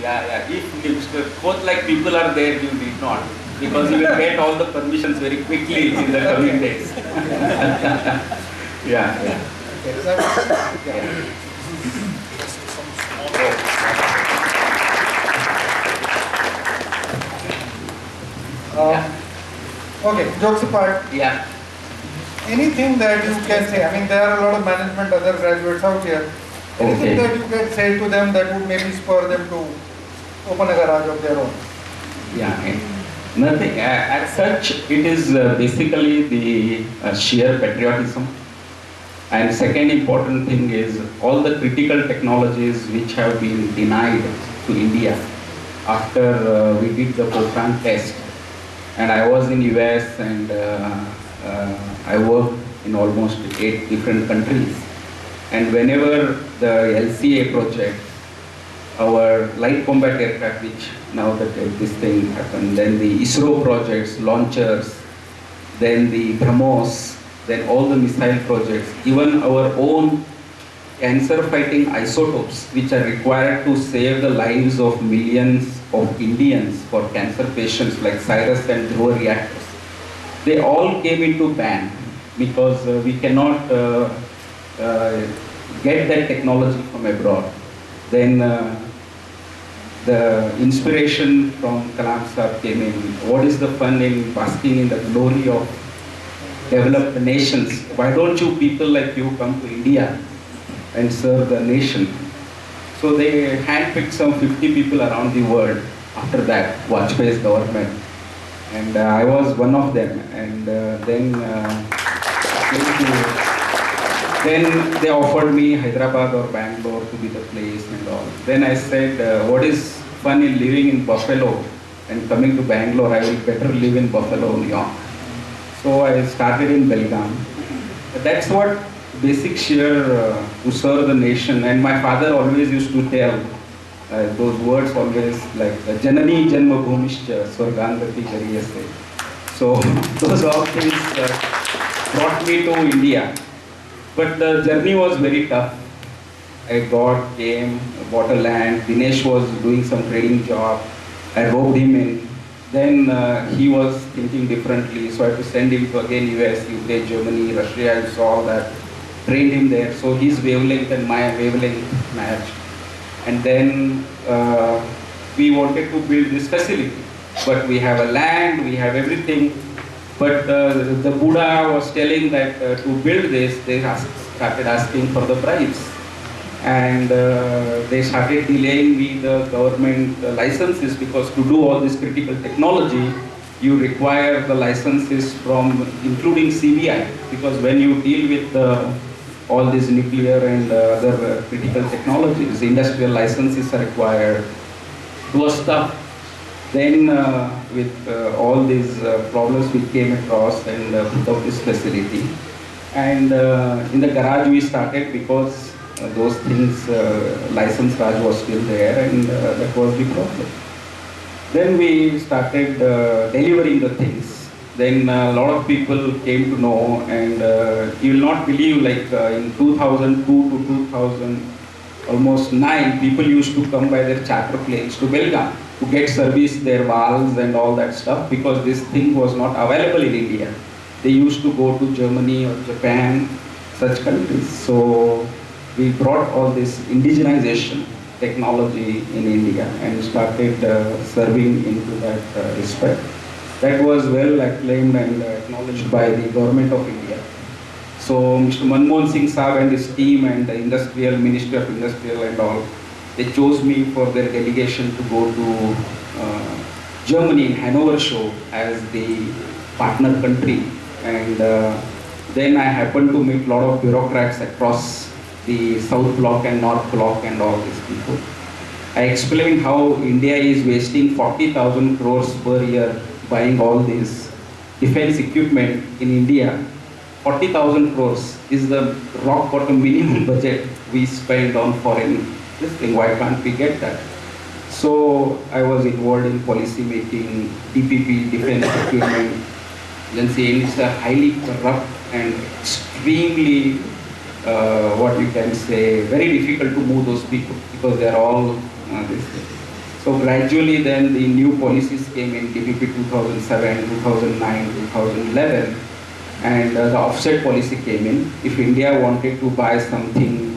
Yeah. If both like people are there, you need not. Because you will get all the permissions very quickly in the coming days. Yeah. Okay, so okay, jokes apart. Yeah. Anything that you can say, I mean, there are a lot of management, other graduates out here. Anything that you can say to them that would maybe spur them to open a garage of their own? Yeah. Nothing. As such, it is basically the sheer patriotism. And second important thing is all the critical technologies which have been denied to India after we did the Pokhran test. And I was in US and I worked in almost 8 different countries. And whenever the LCA project, our light combat aircraft, which now that this thing happened, then the ISRO projects, launchers, then the BrahMos, then all the missile projects, even our own cancer fighting isotopes, which are required to save the lives of millions of Indians for cancer patients like Cyrus and Dhruva reactors. They all came into ban because we cannot get that technology from abroad. Then the inspiration from Kalam Sahib came in. What is the fun in basking in the glory of developed nations? Why don't you people like you come to India and serve the nation? So they handpicked some 50 people around the world after that, Vajpayee's government. And I was one of them. And then they offered me Hyderabad or Bangalore to be the place and all. Then I said, what is fun in living in Buffalo and coming to Bangalore? I will better live in Buffalo, New York. So I started in Belgaum. That's what basic sheer to serve the nation. And my father always used to tell those words always like Janani Janma Bhumishcha Swargangati Gariyase. So those all things brought me to India. But the journey was very tough. I came, bought a land. Dinesh was doing some trading job. I roped him in. Then he was thinking differently, so I had to send him to again US, UK, Germany, Russia, and saw all that. Trained him there, so his wavelength and my wavelength matched. And then we wanted to build this facility. But we have a land, we have everything. But the Buddha was telling that to build this, they started asking for the price. And they started delaying me the government licenses, because to do all this critical technology, you require the licenses from including CBI, because when you deal with all these nuclear and other critical technologies, industrial licenses are required. It was tough. Then with all these problems we came across and put up this facility. And in the garage we started because those things, license Raj was still there, and that was the problem. Then we started delivering the things. Then a lot of people came to know, and you will not believe, like in 2002 to 2009, people used to come by their charter planes to Belgaum to get service their valves and all that stuff, because this thing was not available in India. They used to go to Germany or Japan, such countries. So we brought all this indigenization technology in India and started serving into that respect. That was well acclaimed and acknowledged by the government of India. So Mr. Manmohan Singh Saab and his team and the Industrial Ministry of Industrial and all, they chose me for their delegation to go to Germany in Hanover show as the partner country. And then I happened to meet a lot of bureaucrats across the South Bloc and North Bloc and all these people. I explained how India is wasting 40,000 crores per year buying all this defense equipment in India. 40,000 crores is the rock bottom minimum budget we spend on foreign this thing. Why can't we get that? So I was involved in policy making, DPP, defense equipment. Then saying it's a highly corrupt and extremely, what you can say, very difficult to move those people, because they're all this. So gradually then the new policies came in DPP 2007, 2009, 2011, and the offset policy came in. If India wanted to buy something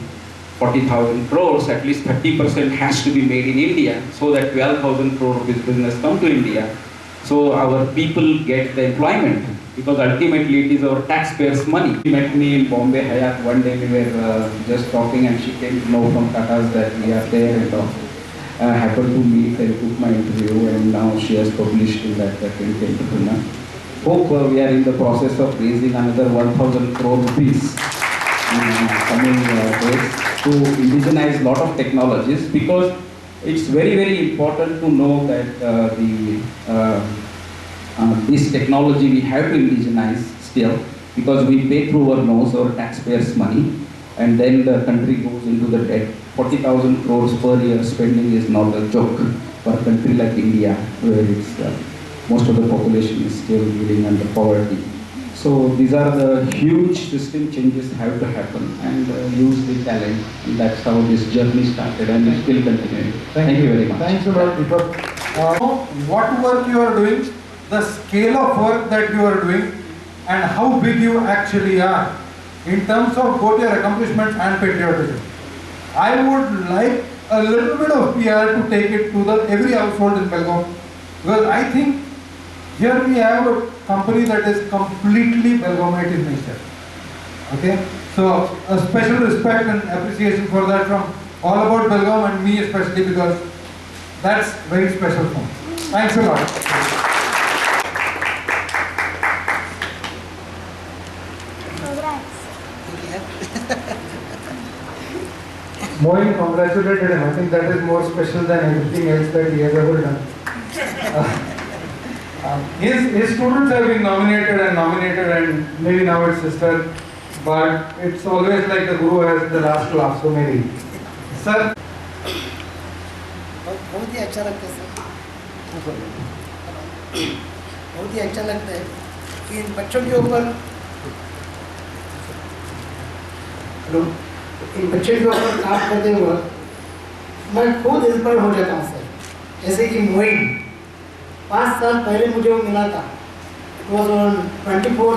40,000 crores, at least 30% has to be made in India, so that 12,000 crore rupees business come to India. So our people get the employment, because ultimately it is our taxpayers' money. She met me in Bombay Hayat one day. We were just talking, and she came to know from Tata's that we are there, and happened to meet and took my interview, and now she has published in that entrepreneur. Hope we are in the process of raising another 1,000 crore rupees in coming days to indigenize lot of technologies, because it's very, very important to know that this technology we have to indigenize still, because we pay through our nose, our taxpayers' money, and then the country goes into the debt. 40,000 crores per year spending is not a joke for a country like India, where it's, most of the population is still living under poverty. So these are the huge system changes have to happen, and use the talent, and that's how this journey started, and it's still continuing. Thank you very much. Thanks a lot, Deepak. What work you are doing, the scale of work that you are doing, and how big you actually are in terms of both your accomplishments and patriotism. I would like a little bit of PR to take it to every household in Belgaum, because I think here we have a company that is completely Belgaumite in nature. Okay, so a special respect and appreciation for that from All About Belgaum, and me especially, because that's very special for me. Thanks a lot. Moin congratulated him. I think that is more special than everything else that he has ever done. His students have been nominated, and maybe now it's sister, but it's always like the guru has the last laugh. So maybe, sir. बहुत ही अच्छा लगता है sir, बहुत ही अच्छा लगता है कि इन बच्चों के ऊपर काम करते हुए मैं खुद इंस्पायर हो जाता हूँ सर। जैसे कि मोइन 5 साल पहले मुझे वो मिला था, इट वॉज ऑन 24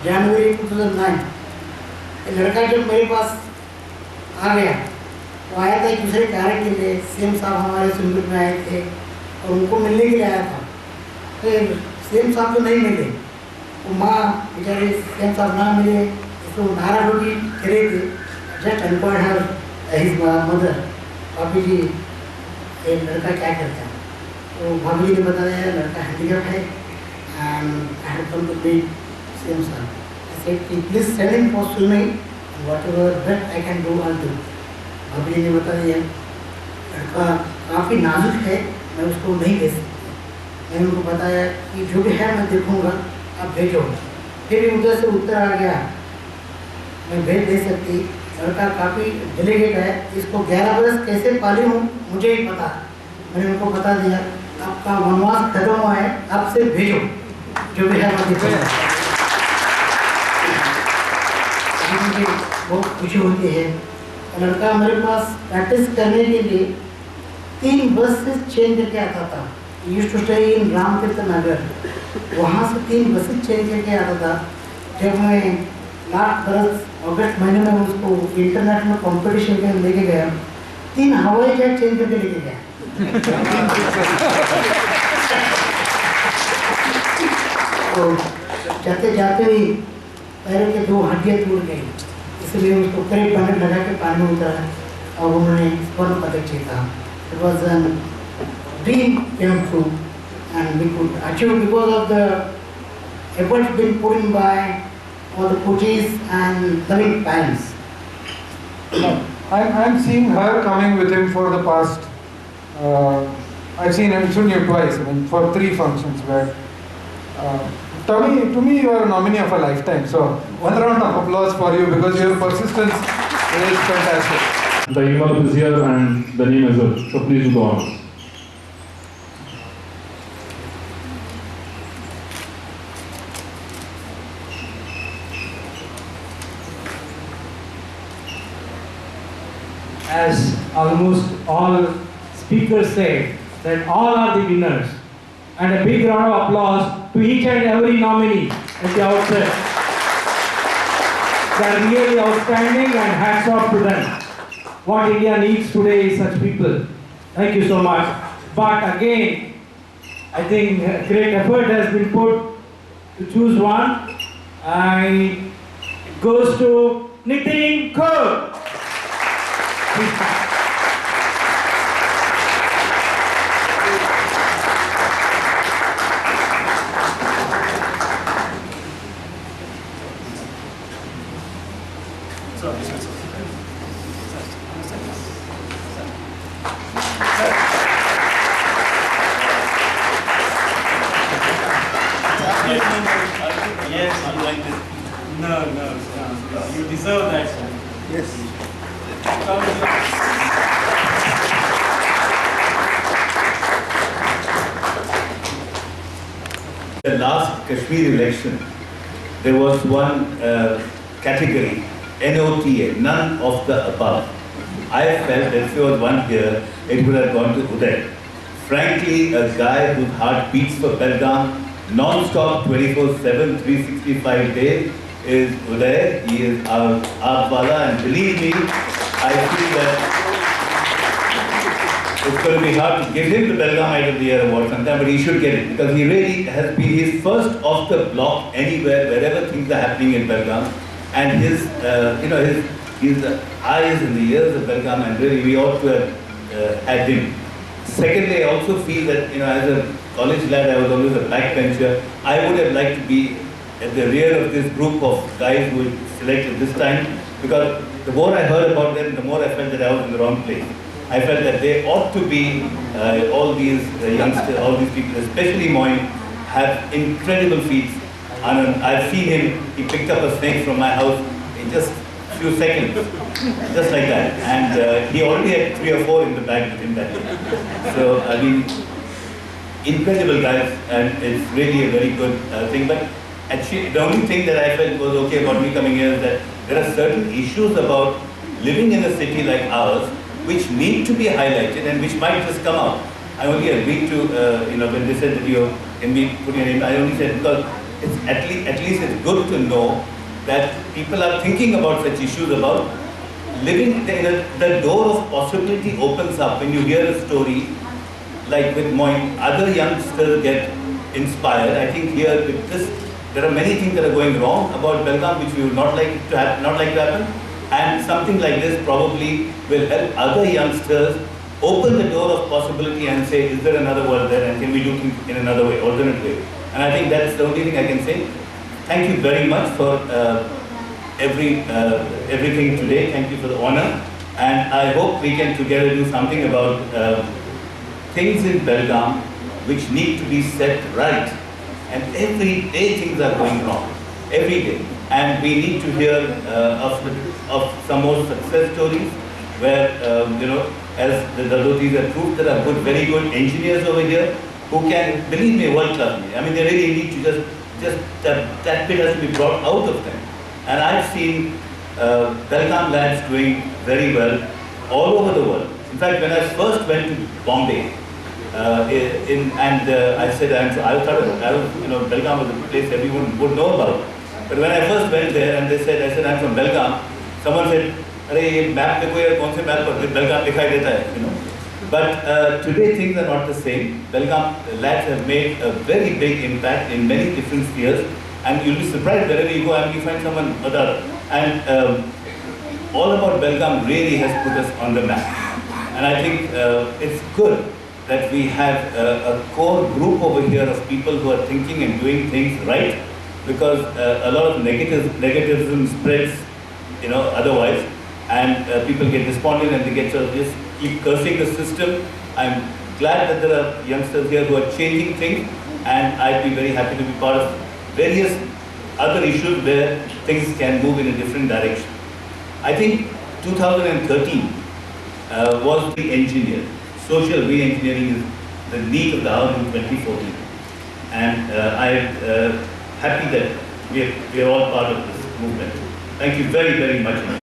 जनवरी 2009। लड़का जब मेरे पास आ गया, वो आया था एक दूसरे कार्य के लिए। सीएम साहब हमारे सुंदर में आए थे और उनको मिलने के लिए आया था। फिर सीएम साहब तो नहीं मिले, वो माँ बेचारे सीएम साहब ना मिले, इसको नारा रोटी करे थे। जस्ट एनक्वायर्ड हर हिज मदर, भाभी जी ये लड़का क्या करता है? तो भाभी जी ने बताया लड़का हैंडीकैप है, and I have come to meet CM साहब। I said please send him for swimming, whatever that I can do I do. भाभी जी ने बता दिया लड़का काफ़ी नाजुक है, मैं उसको नहीं दे सकती। मैंने उनको बताया कि जो भी है मैं देखूँगा, आप भेजो। फिर उधर से उत्तर आ गया, मैं भेज दे सकती। लड़का काफ़ी डेलीकेट है, इसको 11 बरस कैसे पाली हूँ मुझे ही पता। मैंने उनको बता दिया आपका वनवास खत्म हुआ है, आप से भेजो, जो भी है मैं देखूँगा। मुझे बहुत खुशी होती है। लड़का मेरे पास प्रैक्टिस करने के लिए 3 बसेस चेंज करके आता था। Used to stay in Ramtirth Nagar, वहाँ से 3 बसेस चेंज करके आता था। जब मैं लास्ट बरस अगस्त महीने में उसको इंटरनेशनल कंपटीशन के लेके गया, 3 हवाई जहाज चेंज करके लेके गया। तो जाते जाते ही पैरों के 2 हड्डियाँ टूट गई, इसलिए उसको करीब बैंडेज लगा के पानी में उतारा और उन्होंने स्वर्ण पदक जीता। It was an dream came true and we could achieve because of the efforts been put in by all the coaches and loving parents. I'm seeing her coming with him for the past. I've seen him twice. I mean, for 3 functions. Where to me, you are a nominee of a lifetime. So one round of applause for you, because your persistence is fantastic. The envelope is here and the name as well. So please do the honors. As almost all speakers say, that all are the winners. And a big round of applause to each and every nominee at the outset. They are really outstanding and hats off to them. What India needs today is such people. Thank you so much. But again, I think great effort has been put to choose one. And it goes to Nitin Kaur. Yes, unlike this. No. You deserve that, sir. Yes. The last Kashmir election, there was one category, NOTA, none of the above. I felt that if there was one here, it would have gone to Uday. Frankly, a guy whose heart beats for Belgaum, non-stop 24/7, 365 days is Uday. He is our Aapwala, and believe me, I feel that it's going to be hard to give him the Belgaumite of the Year award sometime, but he should get it because he really has been his first off the block anywhere, wherever things are happening in Belgaum, and his eyes and the ears of Belgaum, and really we ought to have had him. Secondly, I also feel that as a college lad, I was always a backbencher. I would have liked to be at the rear of this group of guys who were selected this time, because the more I heard about them, the more I felt that I was in the wrong place. I felt that they ought to be, all these youngsters, all these people, especially Moin, have incredible feats. I've seen him, he picked up a snake from my house in just a few seconds, just like that. And he already had 3 or 4 in the bag with him that day. So, I mean, incredible guys, and it's really a very good thing. But actually, the only thing that I felt was okay about me coming here is that there are certain issues about living in a city like ours which need to be highlighted and which might just come out. I only agreed to, when they said that you can be put your name, I only said because it's at least it's good to know that people are thinking about such issues, about living, the door of possibility opens up when you hear a story like with Moin, other youngsters get inspired. I think here with this, there are many things that are going wrong about Belgaum which we would not like to happen. And something like this probably will help other youngsters open the door of possibility and say, is there another world there, and can we do things in another way, alternate way? And I think that's the only thing I can say. Thank you very much for everything today. Thank you for the honor. And I hope we can together do something about things in Belgaum which need to be set right. And every day things are going wrong. Every day. And we need to hear of some more success stories where, as the Dadotis have proved, there are very good engineers over here who can, believe me, world-class. I mean, they really need to just that bit has to be brought out of them. And I've seen Belgaum lads doing very well all over the world. In fact, when I first went to Bombay, I said, Belgaum was a place everyone would know about. But when I first went there and I said, I'm from Belgaum, someone said, "Arey, ye map dekho yaar, kaun se map par Belgaum dikhai deta hai?" But today things are not the same. Belgaum lads have made a very big impact in many different spheres, and you'll be surprised wherever you go and you find someone other. And all about Belgaum really has put us on the map. And I think it's good that we have a core group over here of people who are thinking and doing things right, because a lot of negativism spreads, otherwise, and people get despondent and they get just keep cursing the system. I'm glad that there are youngsters here who are changing things, and I'd be very happy to be part of various other issues where things can move in a different direction. I think 2013 was re-engineered. Social re-engineering is the need of the hour in 2014. And I'm happy that we are all part of this movement. Thank you very, very much.